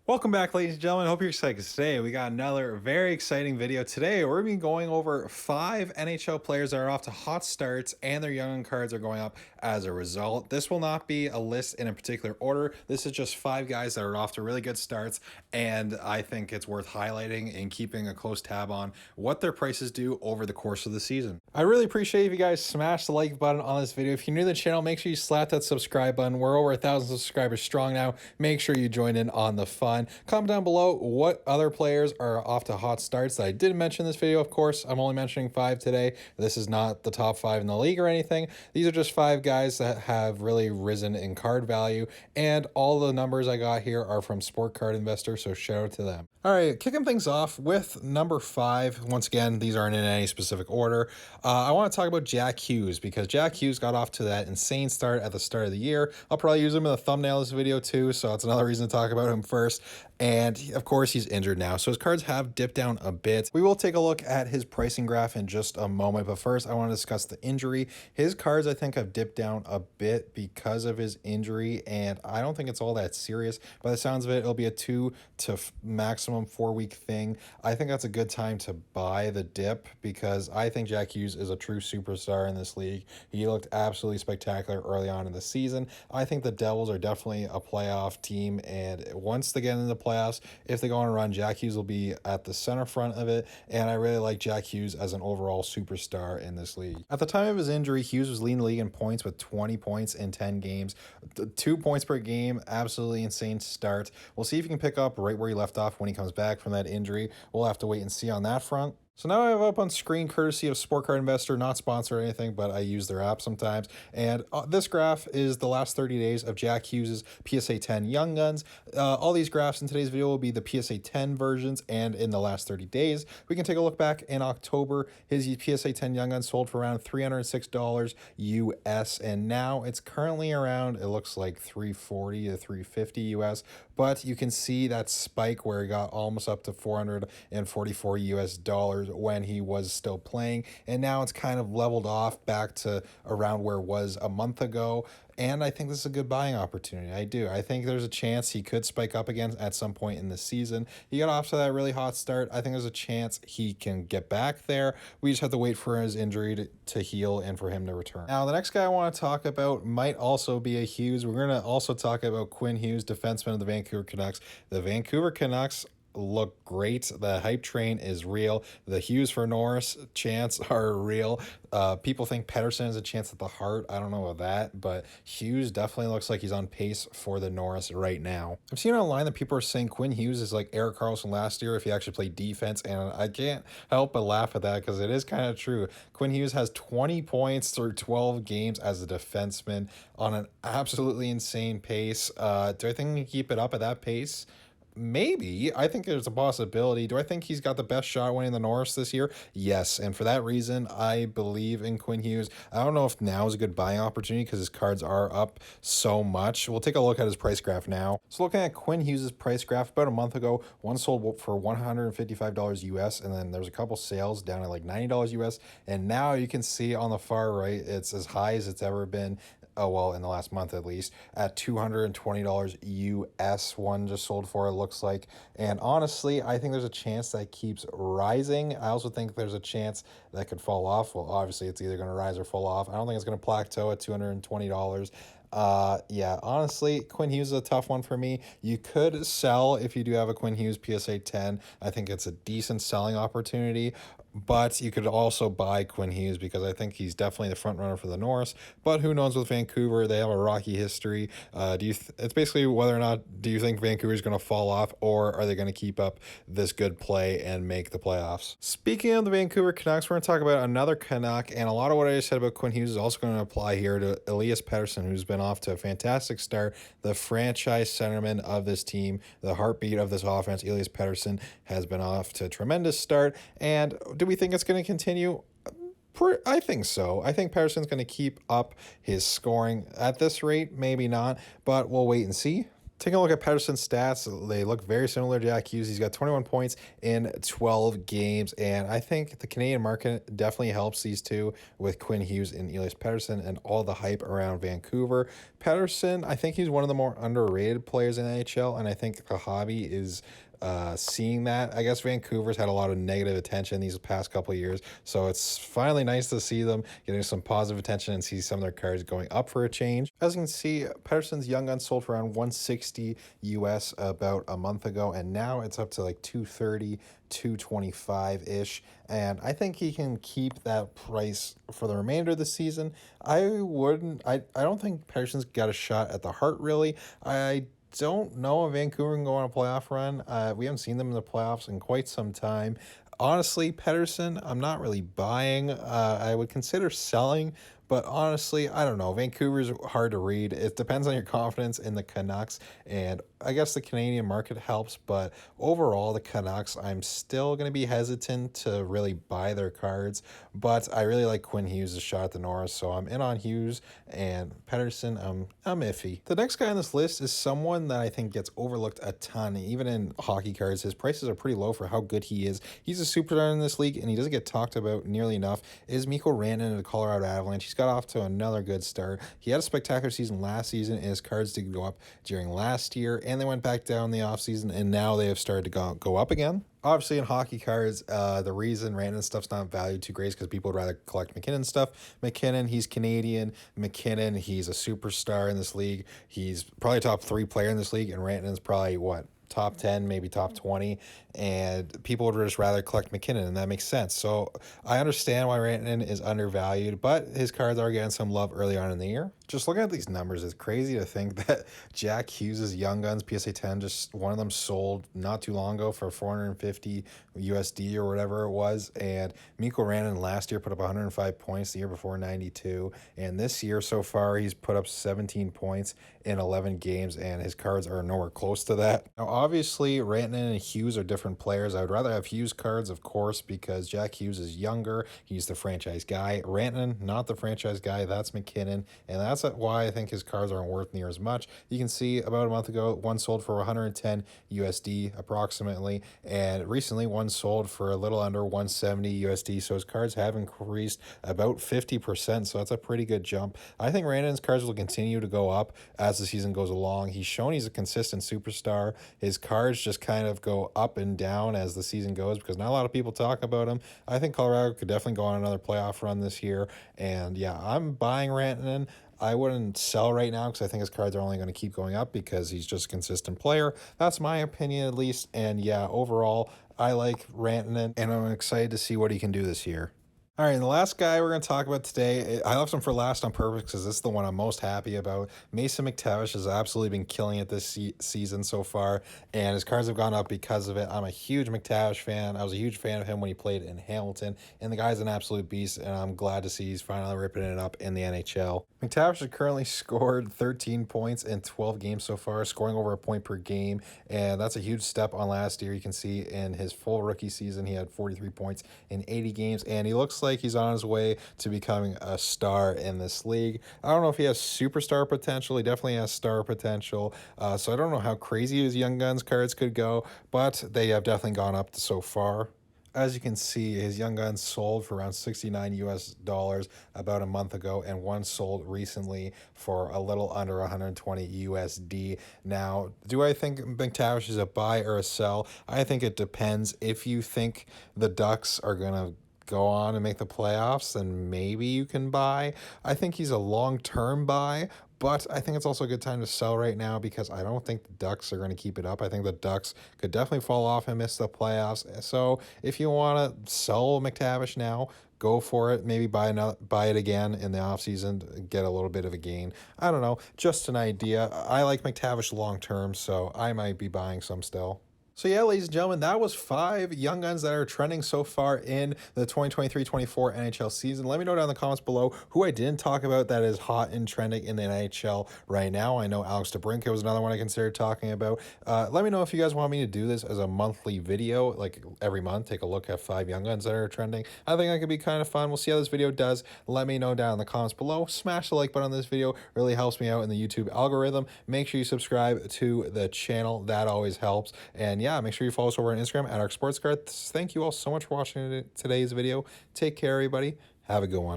Welcome back, ladies and gentlemen. Hope you're excited 'cause today we got another very exciting video. Today we're going to be going over 5 NHL players that are off to hot starts and their young cards are going up as a result. This will not be a list in a particular order. This is just 5 guys that are off to really good starts, and I think it's worth highlighting and keeping a close tab on what their prices do over the course of the season. I really appreciate if you guys smash the like button on this video. If you're new to the channel, make sure you slap that subscribe button. We're over 1,000 subscribers strong now. Make sure you join in on the fun. Comment down below what other players are off to hot starts that I didn't mention in this video. Of course, I'm only mentioning 5 today. This is not the top 5 in the league or anything. These are just 5 guys that have really risen in card value, and all the numbers I got here are from Sport Card Investor, so shout out to them. All right, kicking things off with number 5. Once again, these aren't in any specific order. I want to talk about Jack Hughes because Jack Hughes got off to that insane start at the start of the year. I'll probably use him in the thumbnail of this video too, so that's another reason to talk about him first. And of course, he's injured now, so his cards have dipped down a bit. We will take a look at his pricing graph in just a moment, but first I want to discuss the injury. His cards, I think, have dipped down a bit because of his injury, and I don't think it's all that serious. By the sounds of it, it'll be a 2 to maximum 4-week thing. I think that's a good time to buy the dip because I think Jack Hughes is a true superstar in this league. He looked absolutely spectacular early on in the season. I think the Devils are definitely a playoff team, and once they get into the playoffs, if they go on a run, Jack Hughes will be at the center front of it, and I really like Jack Hughes as an overall superstar in this league. At the time of his injury, Hughes was leading the league in points with 20 points in 10 games. 2 points per game, absolutely insane start. We'll see if he can pick up right where he left off when he comes back from that injury. We'll have to wait and see on that front. So now I have up on screen, courtesy of Sport Card Investor, not sponsored or anything, but I use their app sometimes. And this graph is the last 30 days of Jack Hughes' PSA 10 Young Guns. All these graphs in today's video will be the PSA 10 versions and in the last 30 days. We can take a look back in October. His PSA 10 Young Guns sold for around $306 US, and now it's currently around, it looks like $340 to $350 US, but you can see that spike where he got almost up to $444 US when he was still playing, and now it's kind of leveled off back to around where it was a month ago. And I think this is a good buying opportunity. I do. I think there's a chance he could spike up again at some point in the season. He got off to that really hot start. I think there's a chance he can get back there. We just have to wait for his injury to heal and for him to return. Now, the next guy I want to talk about might also be a Hughes. We're going to also talk about Quinn Hughes, defenseman of the Vancouver Canucks. The Vancouver Canucks look great. The hype train is real. The Hughes for Norris chants are real. People think Pettersson has a chance at the Hart. I don't know about that, but Hughes definitely looks like he's on pace for the Norris right now. I've seen online that people are saying Quinn Hughes is like Erik Karlsson last year if he actually played defense, and I can't help but laugh at that because it is kind of true. Quinn Hughes has 20 points through 12 games as a defenseman on an absolutely insane pace. Do I think he can keep it up at that pace? Maybe. I think there's a possibility. Do I think he's got the best shot winning the Norris this year? Yes, and for that reason, I believe in Quinn Hughes. I don't know if now is a good buying opportunity because his cards are up so much. We'll take a look at his price graph now. So looking at Quinn Hughes' price graph, about a month ago, one sold for $155 US, and then there's a couple sales down at like $90 US, and now you can see on the far right, it's as high as it's ever been. Oh, well, in the last month at least, at $220 US. One just sold for, it looks like. And honestly, I think there's a chance that keeps rising. I also think there's a chance that could fall off. Well, obviously, it's either going to rise or fall off. I don't think it's going to plateau at $220. Yeah, honestly, Quinn Hughes is a tough one for me. You could sell if you do have a Quinn Hughes PSA 10. I think it's a decent selling opportunity, but you could also buy Quinn Hughes because I think he's definitely the front runner for the Norris. But who knows with Vancouver? They have a rocky history. It's basically whether or not do you think Vancouver is going to fall off, or are they going to keep up this good play and make the playoffs? Speaking of the Vancouver Canucks, we're going to talk about another Canuck, and a lot of what I just said about Quinn Hughes is also going to apply here to Elias Pettersson, who's been off to a fantastic start. The franchise centerman of this team, the heartbeat of this offense, Elias Pettersson, has been off to a tremendous start. And do we think it's going to continue? I think so. I think Pettersson's going to keep up his scoring at this rate. Maybe not, but we'll wait and see. Taking a look at Pettersson's stats, they look very similar to Jack Hughes. He's got 21 points in 12 games, and I think the Canadian market definitely helps these two with Quinn Hughes and Elias Pettersson and all the hype around Vancouver. Pettersson, I think he's one of the more underrated players in the NHL, and I think the hobby is seeing that. I guess Vancouver's had a lot of negative attention these past couple of years, so it's finally nice to see them getting some positive attention and see some of their cards going up for a change. As you can see, Pettersson's Young Guns sold for around 160 US about a month ago, and now it's up to like 230, 225 ish. And I think he can keep that price for the remainder of the season. I don't think Pettersson's got a shot at the Hart really. I don't know if Vancouver can go on a playoff run. We haven't seen them in the playoffs in quite some time. Honestly, Pettersson, I'm not really buying. I would consider selling, but honestly, I don't know. Vancouver's hard to read. It depends on your confidence in the Canucks, and I guess the Canadian market helps, but overall, the Canucks, I'm still going to be hesitant to really buy their cards, but I really like Quinn Hughes' shot at the Norris, so I'm in on Hughes, and Pettersson, I'm iffy. The next guy on this list is someone that I think gets overlooked a ton, even in hockey cards. His prices are pretty low for how good he is. He's a superstar in this league, and he doesn't get talked about nearly enough. Is Mikko Randon of the Colorado Avalanche. He's got off to another good start. He had a spectacular season last season, and his cards did go up during last year, and they went back down in the offseason, and now they have started to go up again. Obviously, in hockey cards, the reason Random stuff's not valued too great is because people would rather collect McKinnon stuff. McKinnon, he's Canadian. McKinnon, he's a superstar in this league. He's probably a top 3 player in this league, and Randon's probably, what, top 10, maybe top 20, and people would just rather collect McKinnon, and that makes sense. So I understand why Randon is undervalued, but his cards are getting some love early on in the year. Just looking at these numbers, it's crazy to think that Jack Hughes' Young Guns PSA 10, just one of them sold not too long ago for 450 USD or whatever it was, and Mikko Randon last year put up 105 points, the year before 92, and this year so far he's put up 17 points in 11 games, and his cards are nowhere close to that. Now, obviously, Randon and Hughes are different players. I would rather have Hughes cards, of course, because Jack Hughes is younger. He's the franchise guy. Randon, not the franchise guy. That's McKinnon, and that's why I think his cards aren't worth near as much. You can see about a month ago, one sold for 110 USD approximately, and recently one sold for a little under 170 USD. So his cards have increased about 50%. So that's a pretty good jump. I think Randon's cards will continue to go up as the season goes along. He's shown he's a consistent superstar. His cards just kind of go up and down as the season goes because not a lot of people talk about him. I think Colorado could definitely go on another playoff run this year. And yeah, I'm buying Randon. I wouldn't sell right now because I think his cards are only going to keep going up because he's just a consistent player. That's my opinion at least. And yeah, overall, I like Rantanen, and I'm excited to see what he can do this year. All right, and the last guy we're going to talk about today, I left him for last on purpose because this is the one I'm most happy about. Mason McTavish has absolutely been killing it this season so far, and his cards have gone up because of it. I'm a huge McTavish fan. I was a huge fan of him when he played in Hamilton, and the guy's an absolute beast, and I'm glad to see he's finally ripping it up in the NHL. McTavish has currently scored 13 points in 12 games so far, scoring over a point per game, and that's a huge step on last year. You can see in his full rookie season, he had 43 points in 80 games, and he looks like he's on his way to becoming a star in this league. I don't know if he has superstar potential. He definitely has star potential. So I don't know how crazy his Young Guns cards could go, but they have definitely gone up so far. As you can see, his Young Guns sold for around 69 US dollars about a month ago, and one sold recently for a little under 120 USD. Now, do I think McTavish is a buy or a sell? I think it depends. If you think the Ducks are going to go on and make the playoffs, then maybe you can buy. I think he's a long-term buy, but I think it's also a good time to sell right now because I don't think the Ducks are going to keep it up. I think the Ducks could definitely fall off and miss the playoffs. So if you want to sell McTavish now, go for it. Maybe buy it again in the offseason, get a little bit of a gain. I don't know, just an idea. I like McTavish long-term, so I might be buying some still. So yeah, ladies and gentlemen, that was 5 young guns that are trending so far in the 2023-24 NHL season. Let me know down in the comments below who I didn't talk about that is hot and trending in the NHL right now. I know Alex DeBrincat was another one I considered talking about. Let me know if you guys want me to do this as a monthly video, like every month, take a look at 5 young guns that are trending. I think that could be kind of fun. We'll see how this video does. Let me know down in the comments below. Smash the like button on this video. Really helps me out in the YouTube algorithm. Make sure you subscribe to the channel. That always helps. And yeah, make sure you follow us over on Instagram at ArcSportsCard. Thank you all so much for watching today's video. Take care, everybody. Have a good one.